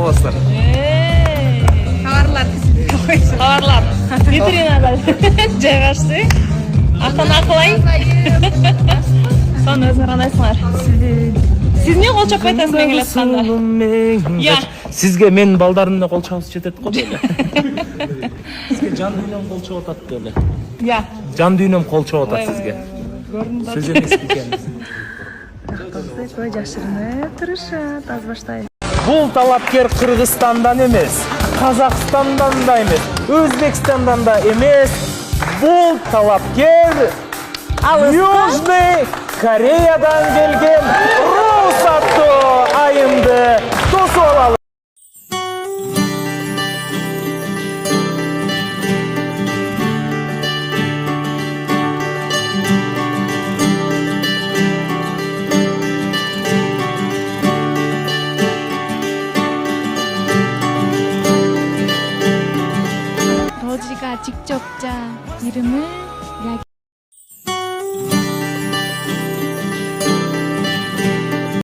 аласыздар. Товарлар тізімге Товарлар. Витринада жайғашты. Ақтан ақылай. Соны өзіңер қандайсыңар? Сіз не қол чаппай айтасыз мен келе жатқанда? Я. Сізге мен балдарымна қол чабыс жетеді ғой деле. Сізге жан дүйнем қол чабып атат деле. Я. Жан дүйнем қол чабып атат сізге. Сөз емес екен. Той жашырынып тұрышат, аз баштай. Бұл талапкер Қырғызстандан емес, Қазақстандан да емес, Өзбекстандан да емес. Бұл талапкер Южный Кореядан келген Рус атты айымды дос алалы. 러지가 직접 짜 이름을